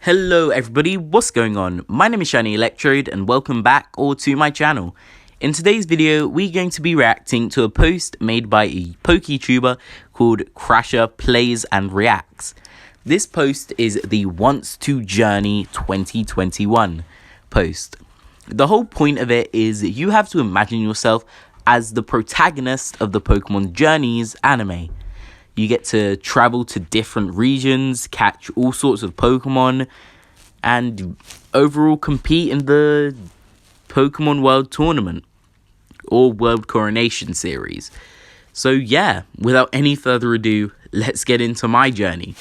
Hello everybody, what's going on? My name is Shiny Electrode and welcome back to my channel. In today's video, we're going to be reacting to a post made by a PokeTuber called Crasher Plays and Reacts. This post is the Wants to Journey 2021 post. The whole point of it is you have to imagine yourself as the protagonist of the Pokemon Journeys anime. You get to travel to different regions, catch all sorts of Pokemon, and overall compete in the Pokemon World Tournament or World Coronation Series. So yeah, without any further ado, let's get into my journey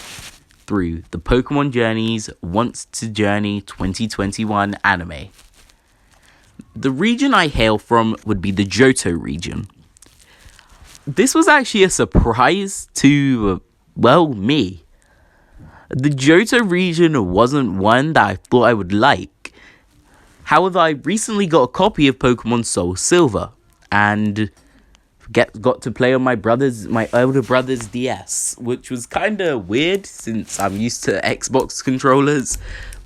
through the Pokemon Journeys Wants to Journey 2021 anime. The region I hail from would be the Johto region. This was actually a surprise to, me. The Johto region wasn't one that I thought I would like. However, I recently got a copy of Pokemon Soul Silver and got to play on my elder brother's DS, which was kind of weird since I'm used to Xbox controllers.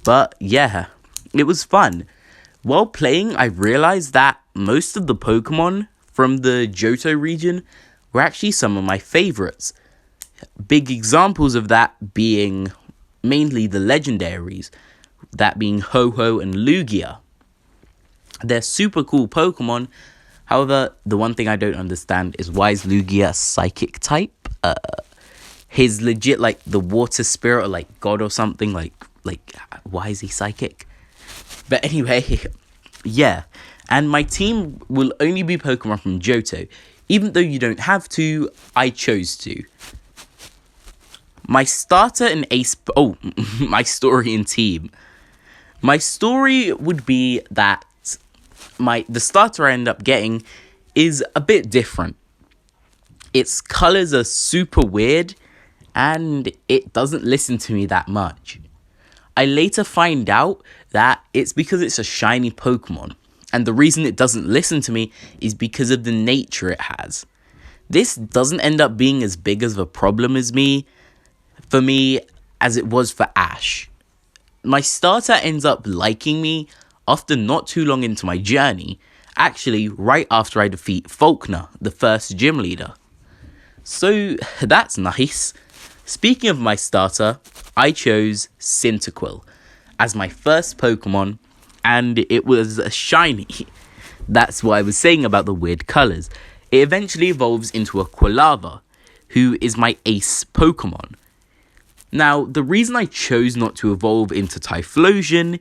But yeah, it was fun. While playing, I realized that most of the Pokemon from the Johto region were actually some of my favorites. Big examples of that being mainly the legendaries, that being Ho-Oh and Lugia. They're super cool Pokemon. However, the one thing I don't understand is why is Lugia a psychic type? He's legit like the water spirit or like god or something. Like why is he psychic? But anyway, yeah. And my team will only be Pokemon from Johto. Even though you don't have to, I chose to. My starter and ace... my story and team. My story would be that the starter I end up getting is a bit different. Its colors are super weird, and it doesn't listen to me that much. I later find out that it's because it's a shiny Pokemon. And the reason it doesn't listen to me is because of the nature it has. This doesn't end up being as big of a problem for me as it was for Ash. My starter ends up liking me after not too long into my journey, actually right after I defeat Faulkner, the first gym leader. So that's nice. Speaking of my starter, I chose Cyndaquil as my first Pokemon, and it was a shiny. That's what I was saying about the weird colors. It eventually evolves into a Quilava, who is my ace Pokemon. Now, the reason I chose not to evolve into Typhlosion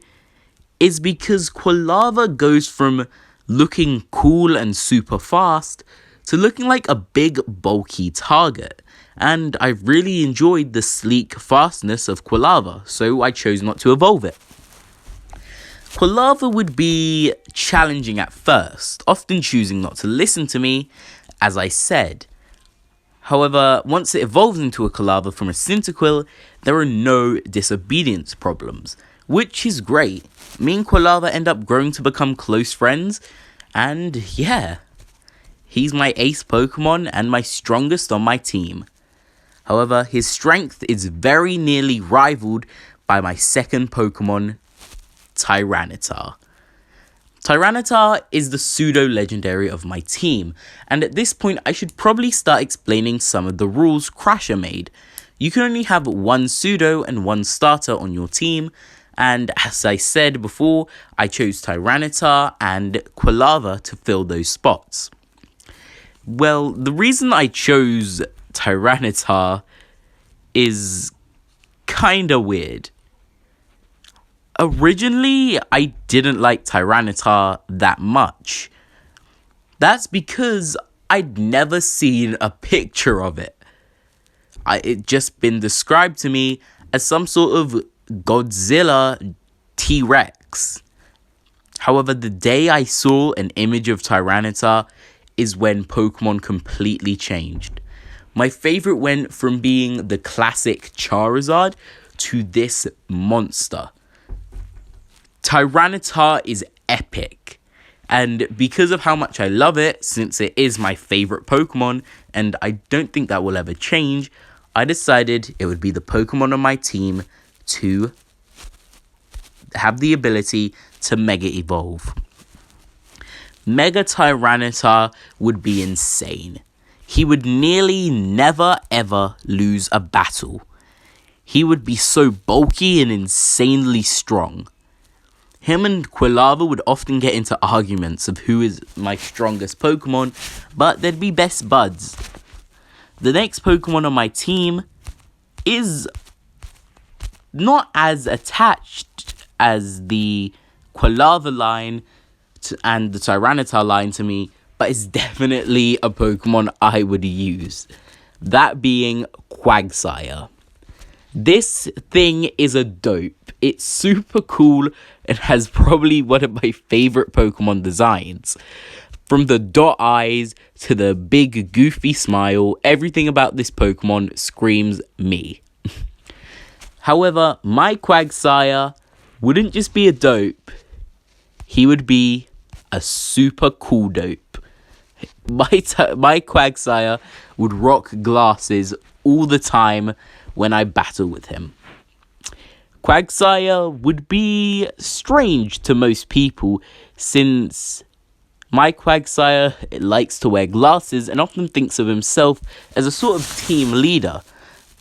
is because Quilava goes from looking cool and super fast to looking like a big, bulky target. And I really enjoyed the sleek fastness of Quilava, so I chose not to evolve it. Quilava would be challenging at first, often choosing not to listen to me, as I said. However, once it evolves into a Quilava from a Cyndaquil, there are no disobedience problems, which is great. Me and Quilava end up growing to become close friends, and yeah, he's my ace Pokemon and my strongest on my team. However, his strength is very nearly rivaled by my second Pokemon, Tyranitar. Tyranitar is the pseudo-legendary of my team, and at this point I should probably start explaining some of the rules Crasher made. You can only have one pseudo and one starter on your team, and as I said before, I chose Tyranitar and Quilava to fill those spots. Well, the reason I chose Tyranitar is kinda weird. Originally, I didn't like Tyranitar that much. That's because I'd never seen a picture of it. It just been described to me as some sort of Godzilla T-Rex. However, the day I saw an image of Tyranitar is when Pokemon completely changed. My favorite went from being the classic Charizard to this monster. Tyranitar is epic, and because of how much I love it, since it is my favorite Pokemon, and I don't think that will ever change, I decided it would be the Pokemon on my team to have the ability to Mega Evolve. Mega Tyranitar would be insane. He would nearly never ever lose a battle. He would be so bulky and insanely strong. Him and Quilava would often get into arguments of who is my strongest Pokemon, but they'd be best buds. The next Pokemon on my team is not as attached as the Quilava line and the Tyranitar line to me, but it's definitely a Pokemon I would use. That being Quagsire. This thing is a dope. It's super cool and has probably one of my favorite Pokemon designs. From the dot eyes to the big goofy smile, everything about this Pokemon screams me. However, my Quagsire wouldn't just be a dope. He would be a super cool dope. My Quagsire would rock glasses all the time when I battle with him. Quagsire would be strange to most people since my Quagsire likes to wear glasses and often thinks of himself as a sort of team leader,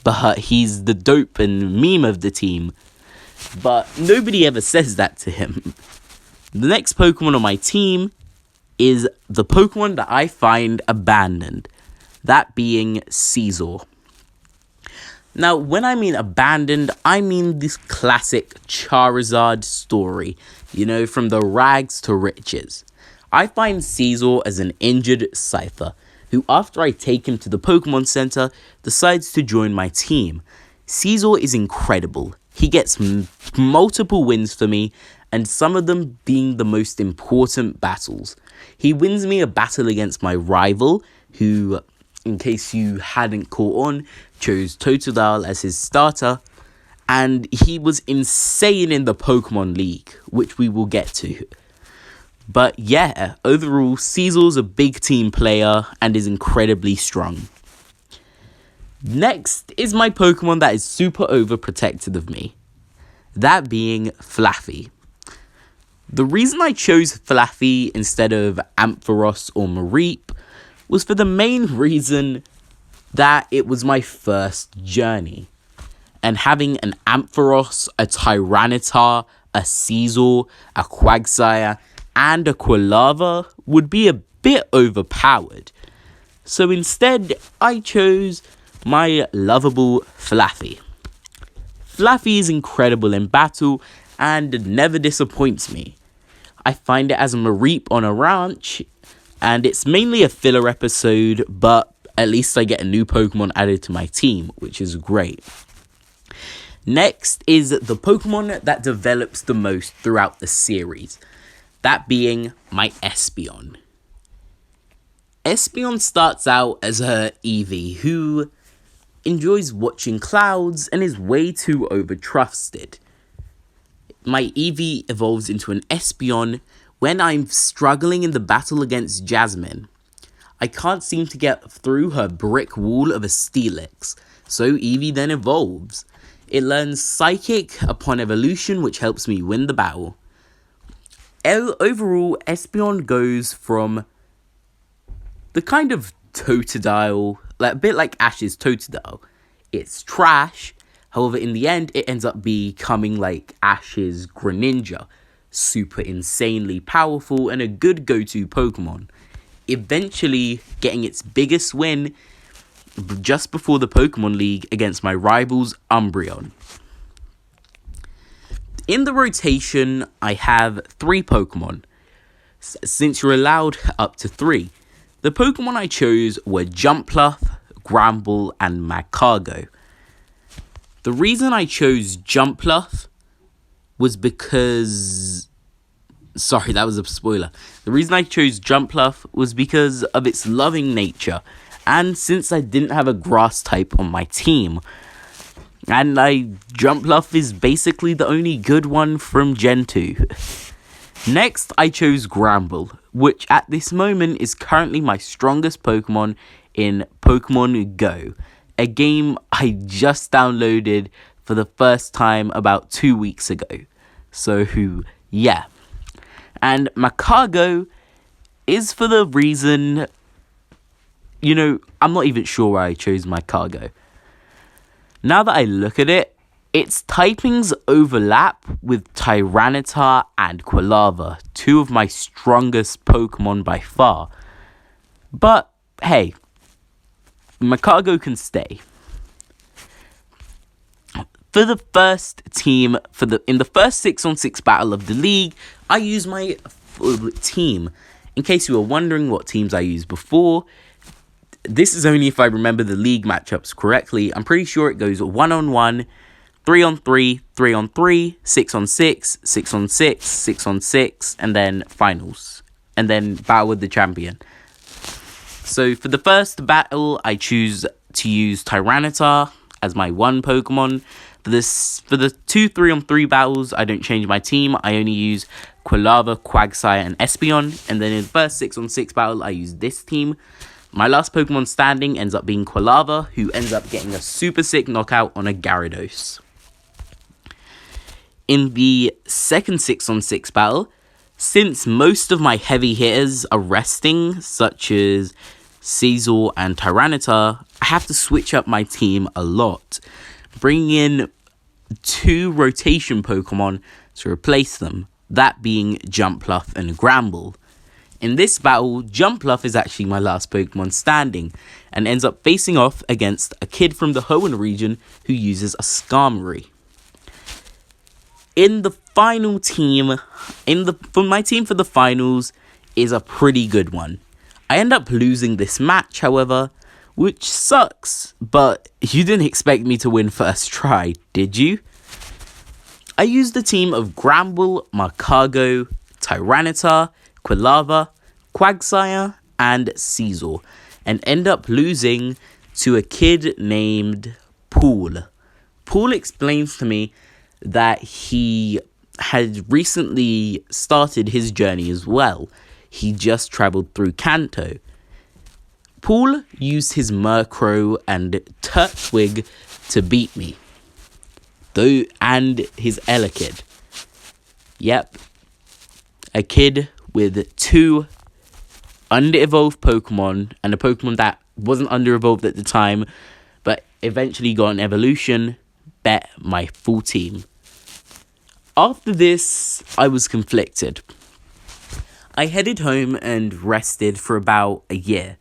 but he's the dope and meme of the team. But nobody ever says that to him. The next Pokemon on my team is the Pokemon that I find abandoned, that being Scizor. Now, when I mean abandoned, I mean this classic Charizard story, from the rags to riches. I find Scizor as an injured Scyther, who after I take him to the Pokemon Center, decides to join my team. Scizor is incredible. He gets multiple wins for me, and some of them being the most important battles. He wins me a battle against my rival, who, in case you hadn't caught on, chose Totodile as his starter, and he was insane in the Pokemon League, which we will get to. But yeah, overall, Scizor's a big team player and is incredibly strong. Next is my Pokemon that is super overprotected of me, that being Flaffy. The reason I chose Flaffy instead of Ampharos or Mareep was for the main reason that it was my first journey. And having an Ampharos, a Tyranitar, a Scizor, a Quagsire, and a Quilava would be a bit overpowered. So instead, I chose my lovable Flaffy. Flaffy is incredible in battle and never disappoints me. I find it as a Mareep on a ranch, and it's mainly a filler episode, but at least I get a new Pokemon added to my team, which is great. Next is the Pokemon that develops the most throughout the series, that being my Espeon. Espeon starts out as a Eevee who enjoys watching clouds and is way too overtrusted. My Eevee evolves into an Espeon when I'm struggling in the battle against Jasmine. I can't seem to get through her brick wall of a Steelix, so Eevee then evolves. It learns Psychic upon evolution, which helps me win the battle. Overall, Espeon goes from the kind of Totodile, a bit like Ash's Totodile. It's trash, however, in the end, it ends up becoming like Ash's Greninja, super insanely powerful and a good go-to Pokemon. Eventually getting its biggest win just before the Pokemon League against my rivals Umbreon. In the rotation, I have 3 Pokemon, since you're allowed up to 3. The Pokemon I chose were Jumpluff, Gramble, and Magcargo. The reason I chose Jumpluff was because... Sorry, that was a spoiler. The reason I chose Jumpluff was because of its loving nature, and since I didn't have a grass type on my team. And Jumpluff is basically the only good one from Gen 2. Next, I chose Gramble, which at this moment is currently my strongest Pokemon in Pokemon Go, a game I just downloaded for the first time about 2 weeks ago. So, yeah. And Magcargo is for the reason, I'm not even sure why I chose Magcargo. Now that I look at it, its typings overlap with Tyranitar and Quilava, two of my strongest Pokemon by far. But, hey, Magcargo can stay. For the first team, in the first 6-on-6 battle of the league, I use my full team. In case you were wondering what teams I used before, this is only if I remember the league matchups correctly. I'm pretty sure it goes 1-on-1, 3-on-3, 3-on-3, 6-on-6, 6-on-6, 6-on-6, and then finals. And then battle with the champion. So for the first battle, I choose to use Tyranitar as my one Pokemon. For the 2 3-on-3 battles, I don't change my team. I only use Quilava, Quagsire, and Espeon. And then in the first 6-on-6 battle, I use this team. My last Pokemon standing ends up being Quilava, who ends up getting a super sick knockout on a Gyarados. In the second 6-on-6 battle, since most of my heavy hitters are resting, such as Scizor and Tyranitar, I have to switch up my team a lot, bringing in 2 rotation Pokemon to replace them, that being Jumpluff and Gramble. In this battle, Jumpluff is actually my last Pokemon standing, and ends up facing off against a kid from the Hoenn region who uses a Skarmory. In the final team, for my team for the finals is a pretty good one. I end up losing this match, however, which sucks, but you didn't expect me to win first try, did you? I used the team of Gramble, Magcargo, Tyranitar, Quilava, Quagsire, and Scizor, and end up losing to a kid named Paul. Paul explains to me that he had recently started his journey as well. He just travelled through Kanto. Paul used his Murkrow and Turtwig to beat me, and his Elekid. Yep, a kid with 2 under-evolved Pokemon, and a Pokemon that wasn't under-evolved at the time, but eventually got an evolution, bet my full team. After this, I was conflicted. I headed home and rested for about a year.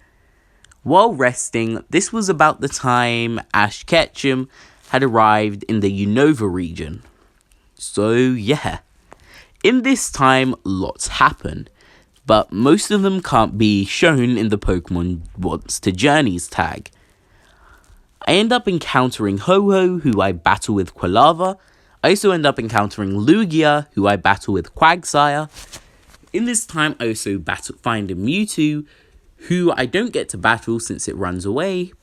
While resting, this was about the time Ash Ketchum had arrived in the Unova region. So yeah, in this time, lots happen, but most of them can't be shown in the Pokemon Wants to Journeys tag. I end up encountering Ho-Oh, who I battle with Quilava. I also end up encountering Lugia, who I battle with Quagsire. In this time, I also find a Mewtwo, who I don't get to battle since it runs away.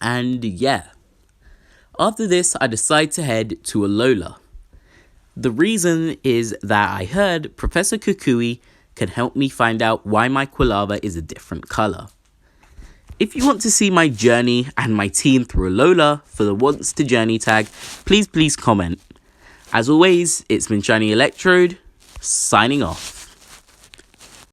And yeah. After this, I decide to head to Alola. The reason is that I heard Professor Kukui can help me find out why my Quilava is a different colour. If you want to see my journey and my team through Alola for the Wants to Journey tag, please comment. As always, it's been Shiny Electrode, signing off.